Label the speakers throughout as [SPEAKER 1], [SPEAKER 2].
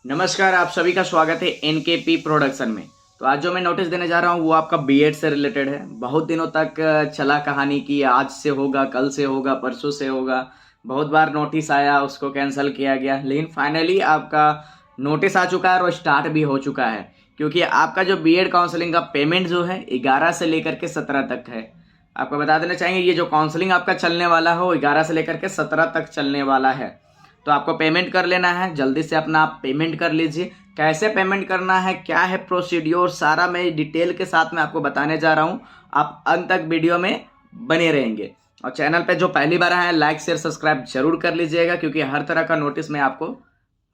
[SPEAKER 1] नमस्कार, आप सभी का स्वागत है एनकेपी प्रोडक्शन में। तो आज जो मैं नोटिस देने जा रहा हूँ वो आपका बीएड से रिलेटेड है। बहुत दिनों तक चला कहानी कि आज से होगा, कल से होगा, परसों से होगा। बहुत बार नोटिस आया, उसको कैंसिल किया गया, लेकिन फाइनली आपका नोटिस आ चुका है और स्टार्ट भी हो चुका है। क्योंकि आपका जो बीएड काउंसलिंग का पेमेंट जो है 11 से लेकर के 17 तक है। आपको बता देना चाहेंगे ये जो काउंसलिंग आपका चलने वाला है वो 11 से लेकर के 17 तक चलने वाला है। तो आपको पेमेंट कर लेना है, जल्दी से अपना आप पेमेंट कर लीजिए। कैसे पेमेंट करना है, क्या है प्रोसीड्योर, सारा मैं डिटेल के साथ में आपको बताने जा रहा हूँ। आप अंत तक वीडियो में बने रहेंगे। और चैनल पे जो पहली बार आए हैं लाइक शेयर सब्सक्राइब जरूर कर लीजिएगा, क्योंकि हर तरह का नोटिस मैं आपको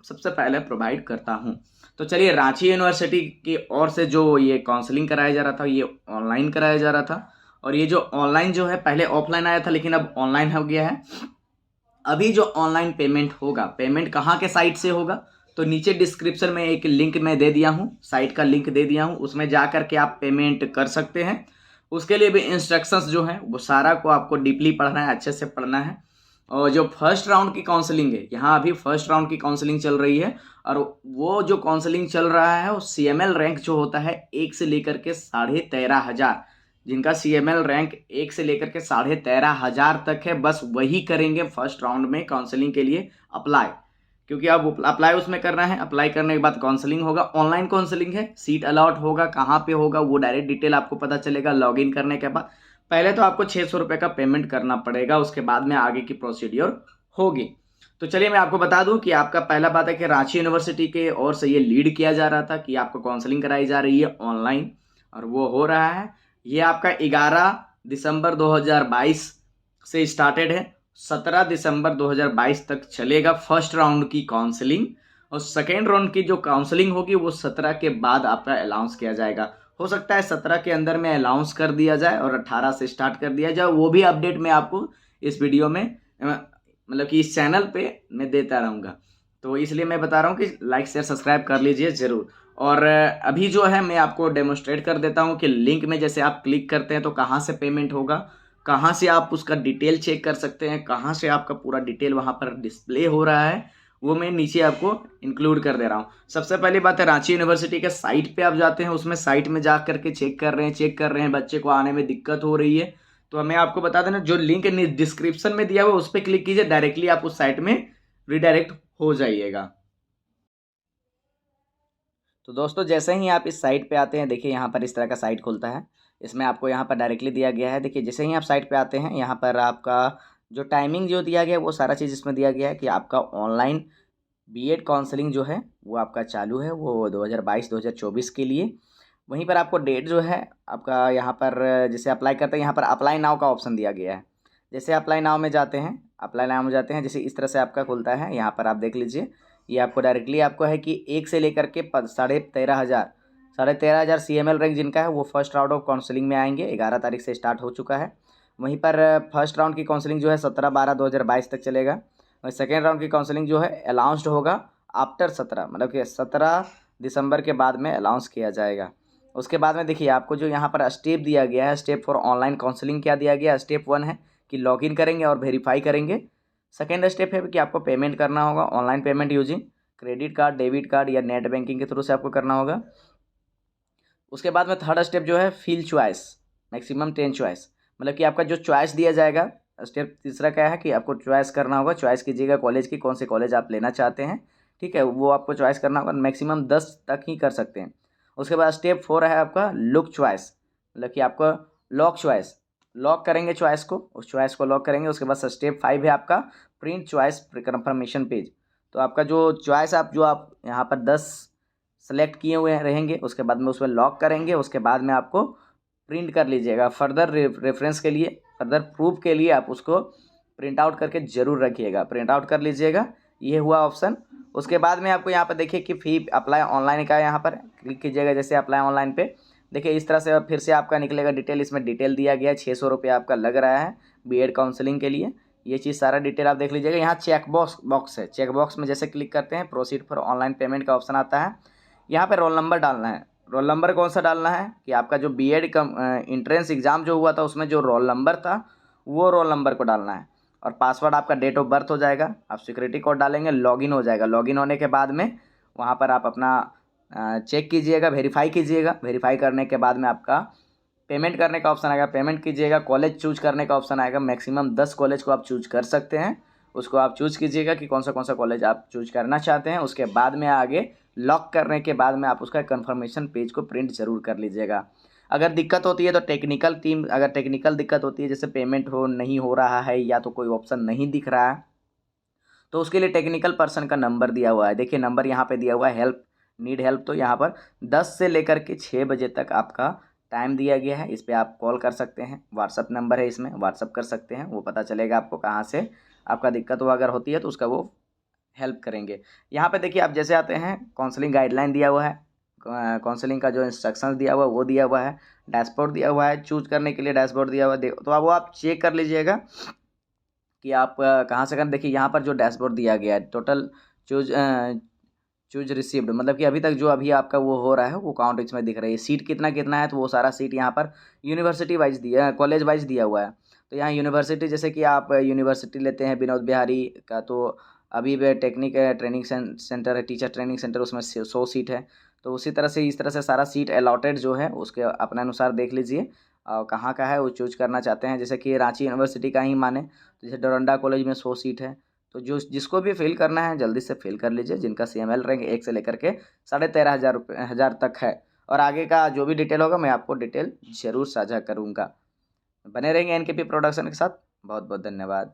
[SPEAKER 1] सबसे पहले प्रोवाइड करता हूँ। तो चलिए, रांची यूनिवर्सिटी की ओर से जो ये काउंसलिंग कराया जा रहा था ये ऑनलाइन कराया जा रहा था। और ये जो ऑनलाइन जो है, पहले ऑफलाइन आया था लेकिन अब ऑनलाइन हो गया है। अभी जो ऑनलाइन पेमेंट होगा, पेमेंट कहाँ के साइट से होगा, तो नीचे डिस्क्रिप्शन में एक लिंक मैं दे दिया हूँ, साइट का लिंक दे दिया हूँ, उसमें जा कर के आप पेमेंट कर सकते हैं। उसके लिए भी इंस्ट्रक्शंस जो है वो सारा को आपको डीपली पढ़ना है, अच्छे से पढ़ना है। और जो फर्स्ट राउंड की काउंसलिंग है, यहाँ अभी फर्स्ट राउंड की काउंसलिंग चल रही है। और वो जो काउंसलिंग चल रहा है वो सीएमएल रैंक जो होता है 1 से लेकर के 13,500, जिनका सीएमएल रैंक 1 से लेकर के 13,500 तक है, बस वही करेंगे फर्स्ट राउंड में काउंसलिंग के लिए अप्लाई। क्योंकि अब अप्लाई उसमें करना है, अप्लाई करने के बाद काउंसलिंग होगा। ऑनलाइन काउंसलिंग है, सीट अलॉट होगा, कहाँ पे होगा वो डायरेक्ट डिटेल आपको पता चलेगा लॉगिन करने के बाद। पहले तो आपको 600 रुपये का पेमेंट करना पड़ेगा, उसके बाद में आगे की प्रोसीड्योर होगी। तो चलिए मैं आपको बता दूं कि आपका पहला बात है कि रांची यूनिवर्सिटी के ओर से ये लीड किया जा रहा था कि आपको काउंसलिंग कराई जा रही है ऑनलाइन, और वो हो रहा है। ये आपका 11 दिसंबर 2022 से स्टार्टेड है, 17 दिसंबर 2022 तक चलेगा फर्स्ट राउंड की काउंसलिंग। और सेकेंड राउंड की जो काउंसलिंग होगी वो 17 के बाद आपका अनाउंस किया जाएगा। हो सकता है 17 के अंदर में अनाउंस कर दिया जाए और 18 से स्टार्ट कर दिया जाए, वो भी अपडेट मैं आपको इस वीडियो में मतलब कि इस चैनल पे मैं देता रहूँगा। तो इसलिए मैं बता रहा हूँ कि लाइक शेयर सब्सक्राइब कर लीजिए ज़रूर। और अभी जो है मैं आपको डेमोस्ट्रेट कर देता हूँ कि लिंक में जैसे आप क्लिक करते हैं तो कहाँ से पेमेंट होगा, कहाँ से आप उसका डिटेल चेक कर सकते हैं, कहाँ से आपका पूरा डिटेल वहाँ पर डिस्प्ले हो रहा है, वो मैं नीचे आपको इंक्लूड कर दे रहा हूँ। सबसे पहली बात है, रांची यूनिवर्सिटी के साइट पे आप जाते हैं, उसमें साइट में जा करके चेक कर रहे हैं बच्चे को आने में दिक्कत हो रही है, तो हमें आपको बता देना, जो लिंक डिस्क्रिप्शन में दिया हुआ उस पर क्लिक कीजिए, डायरेक्टली आप उस साइट में रिडायरेक्ट हो जाइएगा। तो दोस्तों, जैसे ही आप इस साइट पे आते हैं, देखिए यहाँ पर इस तरह का साइट खुलता है। इसमें आपको यहाँ पर डायरेक्टली दिया गया है। देखिए जैसे ही आप साइट पे आते हैं, यहाँ पर आपका जो टाइमिंग जो दिया गया है वो सारा चीज़ इसमें दिया गया है कि आपका ऑनलाइन बीएड काउंसलिंग जो है वो आपका चालू है, वो 2022-2024 के लिए। वहीं पर आपको डेट जो है आपका यहाँ पर जैसे अप्लाई करते हैं, यहाँ पर अप्लाई नाउ का ऑप्शन दिया गया है। जैसे अप्लाई नाउ में जाते हैं, जैसे इस तरह से आपका खुलता है। यहाँ पर आप देख लीजिए, ये आपको डायरेक्टली आपको है कि 1 से लेकर के 13,500 सीएमएल रैंक जिनका है वो फर्स्ट राउंड ऑफ काउंसलिंग में आएंगे। 11 तारीख से स्टार्ट हो चुका है। वहीं पर फर्स्ट राउंड की काउंसलिंग जो है 17/12/2022 तक चलेगा। और सेकेंड राउंड की काउंसलिंग जो है अनाउंस्ड होगा आफ्टर 17, मतलब कि 17 दिसंबर के बाद में अनाउंस किया जाएगा। उसके बाद में देखिए आपको जो यहाँ पर स्टेप दिया गया है, स्टेप फॉर ऑनलाइन काउंसलिंग क्या दिया गया है। स्टेप 1 है कि लॉगिन करेंगे और वेरीफाई करेंगे। सेकेंड स्टेप है कि आपको पेमेंट करना होगा, online payment using credit card, debit card या नेट बैंकिंग के थ्रू से आपको करना होगा। उसके बाद में थर्ड स्टेप जो है फिल चॉइस, मैक्सिमम 10 चॉइस, मतलब कि आपका जो चॉइस दिया जाएगा। स्टेप तीसरा क्या है कि आपको चॉइस करना होगा, चॉइस कीजिएगा कॉलेज की, कौन से कॉलेज आप लेना चाहते हैं, ठीक है, वो आपको चॉइस करना होगा। मैक्सिमम 10 तक ही कर सकते हैं। उसके बाद स्टेप 4 है आपका लुक चॉइस, मतलब कि आपको लॉक चॉइस, लॉक करेंगे चॉइस को, उस चॉइस को लॉक करेंगे। उसके बाद स्टेप 5 है आपका प्रिंट चॉइस कन्फर्मेशन पेज। तो आपका जो चॉइस आप यहाँ पर 10 सेलेक्ट किए हुए रहेंगे, उसके बाद में उसमें लॉक करेंगे। उसके बाद में आपको प्रिंट कर लीजिएगा, फर्दर रेफरेंस के लिए, फर्दर प्रूफ के लिए आप उसको प्रिंट आउट करके ज़रूर रखिएगा, प्रिंट आउट कर लीजिएगा। ये हुआ ऑप्शन। उसके बाद में आपको यहाँ पर देखिए कि फी अप्लाई ऑनलाइन का, यहाँ पर क्लिक कीजिएगा जैसे अप्लाई ऑनलाइन पे। देखिए इस तरह से फिर से आपका निकलेगा डिटेल, इसमें डिटेल दिया गया है। 600 रुपये आपका लग रहा है बीएड काउंसलिंग के लिए। ये चीज़ सारा डिटेल आप देख लीजिएगा। यहाँ चेक बॉक्स है, चेक बॉक्स में जैसे क्लिक करते हैं प्रोसीड फॉर ऑनलाइन पेमेंट का ऑप्शन आता है। यहाँ पे रोल नंबर डालना है। रोल नंबर कौन सा डालना है कि आपका जो बीएड का इंट्रेंस एग्ज़ाम जो हुआ था उसमें जो रोल नंबर था वो रोल नंबर को डालना है। और पासवर्ड आपका डेट ऑफ बर्थ हो जाएगा। आप सिक्योरिटी कोड डालेंगे, लॉगिन हो जाएगा। लॉगिन होने के बाद में वहाँ पर आप अपना चेक कीजिएगा, वेरीफाई कीजिएगा। वेरीफाई करने के बाद में आपका पेमेंट करने का ऑप्शन आएगा, पेमेंट कीजिएगा। कॉलेज चूज करने का ऑप्शन आएगा, मैक्सिमम 10 कॉलेज को आप चूज कर सकते हैं। उसको आप चूज कीजिएगा कि कौन सा कॉलेज आप चूज करना चाहते हैं। उसके बाद में आगे लॉक करने के बाद में आप उसका कन्फर्मेशन पेज को प्रिंट जरूर कर लीजिएगा। अगर दिक्कत होती है तो टेक्निकल टीम, अगर टेक्निकल दिक्कत होती है जैसे पेमेंट नहीं हो रहा है या तो कोई ऑप्शन नहीं दिख रहा है, तो उसके लिए टेक्निकल पर्सन का नंबर दिया हुआ है। देखिए नंबर यहाँ पे दिया हुआ है, हेल्प, नीड हेल्प। तो यहाँ पर 10 से लेकर के 6 बजे तक आपका टाइम दिया गया है। इस पर आप कॉल कर सकते हैं, व्हाट्सअप नंबर है, इसमें व्हाट्सअप कर सकते हैं। वो पता चलेगा आपको कहाँ से आपका दिक्कत हो अगर होती है तो उसका वो हेल्प करेंगे। यहाँ पे देखिए आप जैसे आते हैं, काउंसलिंग गाइडलाइन दिया हुआ है, काउंसलिंग का जो इंस्ट्रक्शंस दिया हुआ है वो दिया हुआ है, डैशबोर्ड दिया हुआ है, चूज करने के लिए डैशबोर्ड दिया हुआ है। तो अब वो आप चेक कर लीजिएगा कि आप कहाँ से करें। देखिए यहाँ पर जो डैशबोर्ड दिया गया है, टोटल चूज चूज रिसीव्ड, मतलब कि अभी तक जो अभी आपका वो हो रहा है वो काउंट इसमें दिख रही है। सीट कितना कितना है तो वो सारा सीट यहाँ पर यूनिवर्सिटी वाइज दिया, कॉलेज वाइज दिया हुआ है। तो यहाँ यूनिवर्सिटी, जैसे कि आप यूनिवर्सिटी लेते हैं विनोद बिहारी का, तो अभी भी टेक्निक ट्रेनिंग सेंटर है, टीचर ट्रेनिंग सेंटर, उसमें 100 सीट है। तो उसी तरह से इस तरह से सारा सीट अलॉटेड जो है उसके अपने अनुसार देख लीजिए और कहाँ का है वो चूज करना चाहते हैं। जैसे कि रांची यूनिवर्सिटी का ही माने, तो जैसे डोरंडा कॉलेज में 100 सीट है। तो जो जिसको भी फिल करना है जल्दी से फिल कर लीजिए, जिनका CML रैंक 1 से लेकर के 13,500 तक है। और आगे का जो भी डिटेल होगा मैं आपको डिटेल ज़रूर साझा करूँगा। बने रहेंगे NKP प्रोडक्शन के साथ। बहुत बहुत धन्यवाद।